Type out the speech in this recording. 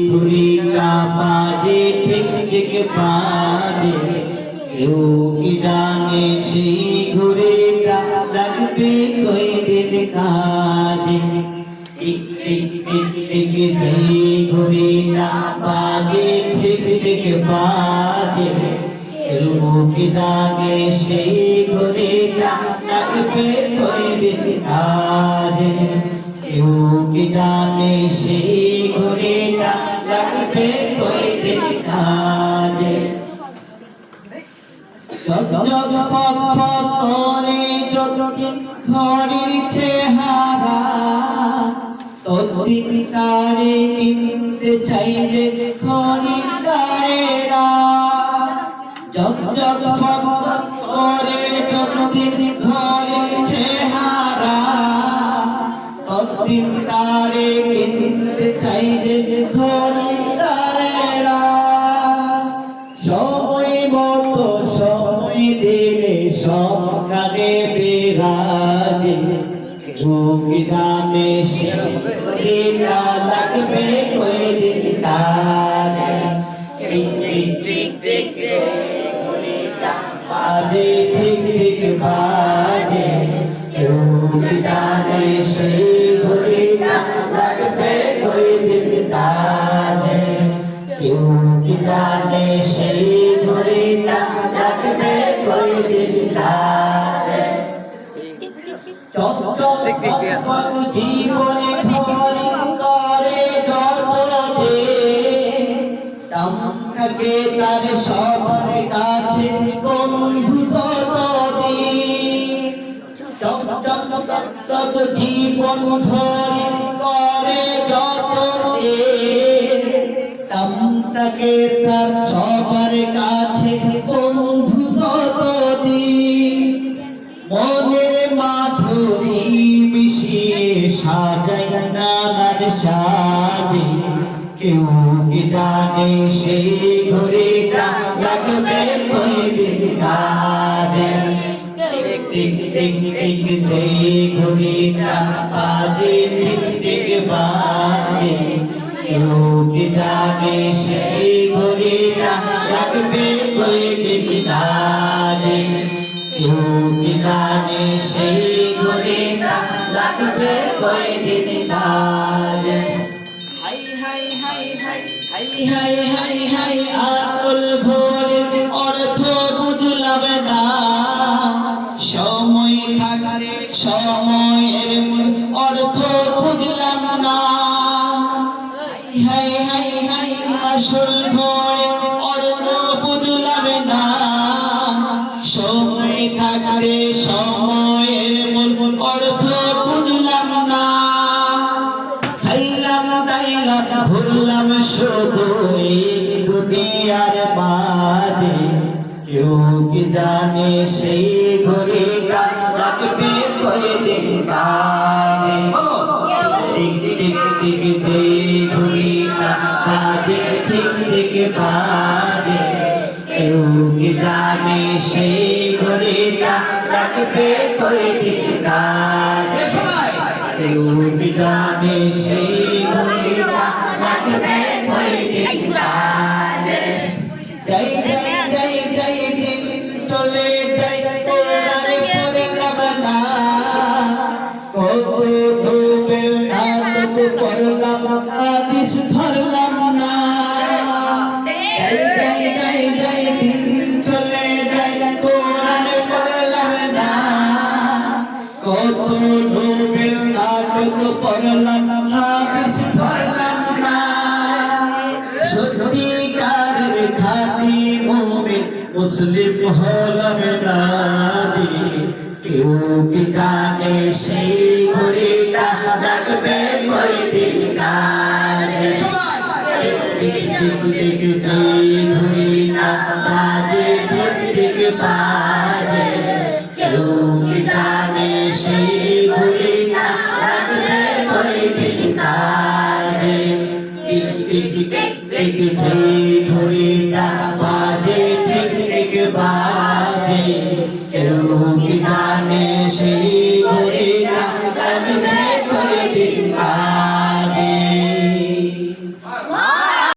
ঘুড়িটা বাজে ঠিক ঠিক বাজে, কেউ কি জানে সেই ঘুড়িটা লাগবে কই দিন কাজে। টিক টিক টিক টিক যেই ঘুড়িটা বাজে ঠিক ঠিক বাজে, কেউ কি জানে সেই ঘুড়িটা লাগবে কই দিন কাজে। কেউ কি জানে সেই ঘড়িটা লাগবে কই দিন কাজে। জগ জগ ফক ফক করে যতদিন ঘড়ির চেহারা, ততদিন তারে কিনতে চাইলে খরিদ্দারেরা। জগ জগ ফক ফক করে যতদিন ঘড়ির চেহারা, ততদিন তারে কিনতে চাইলে খরিদ্দারেরা। সময় মতো সময় দিলে সব কানে বিরাজে, কেউ কি জানে সেই ঘড়িটা লাগবে কই দিন কাজে। টিক টিক টিক টিক ঘড়িটা বাজে ঠিক ঠিক বাজে, কেউ কি জানে সেই ঘড়িটা লাগবে কই দিন কাজে। কেউ কি জানে সেই ঘড়িটা লাগবে কই দিন কাজে। চক চক ফক ফক জীবনে ঘড়ি করে যতদিন, তাকে তার সবার কাছে বন্ধু ততদিন। চক চক চক জীবন ঘড়ি করে যতদিন, তাকে তার সবার কাছে বন্ধু ততদিন। মনের মাধুরী মিশিয়ে সাজাই নানার সাজে, কেউ কি জানে সেই ঘড়িটা লাগবে কই দিন কাজে। টিক টিক টিক যেই ঘড়িটা বাজে ঠিক ঠিক বাজে, কেউ কি জানে সেই ঘড়িটা লাগবে কই দিন কাজে। কেউ কি জানে সেই ঘড়িটা লাগবে কই দিন কাজে। High high high high high high high high আকুল ঘড়ির অর্থ বুঝলাম না, সময় থাকলে সময়ের অর্থ বুঝলাম না। হাই হাই হাই আসল ঘড়ির অর্থ বুঝলাম না, সময় থাকলে সময়ের মূল অর্থ বুঝলাম না। খাইলাম দাইলাম ঘুরলাম শুধু এই দুনিয়ার মাঝে, কেউ কি জানে সেই ঘড়িটা লাগবে কই দিন কাজে। টিক টিক টিক যেই ঘড়িটা বাজে ঠিক ঠিক বাজে, কেউ কি জানে সেই ঘড়িটা লাগবে কই দিন কাজে। কেউ কি জানে সেই ঘড়িটা লাগবে কই দিন কাজে। যাই যাই যাই যাই দিন চলে যাই কোরআনে পড়লাম না, কত ডুবেল নাটক পড়লাম হাদিস ধরলাম না। যাই যাই যাই যাই দিন চলে যাই কোরআনে পড়লাম না, কত ডুবেল নাটক পড়লাম হাদিস ধরলাম না। সত্যিকারের খাঁটি মুমিন মুসলিম হলাম না রে, কেউ কি জানে সেই ঘড়িটা লাগবে কই দিন কাজে। টিক টিক টিক যেই ঘড়িটা বাজে ঠিক ঠিক বাজে, কেউ কি জানে সেই ঘড়িটা লাগবে কই দিন কাজে। টিক টিক টিক টিক যেই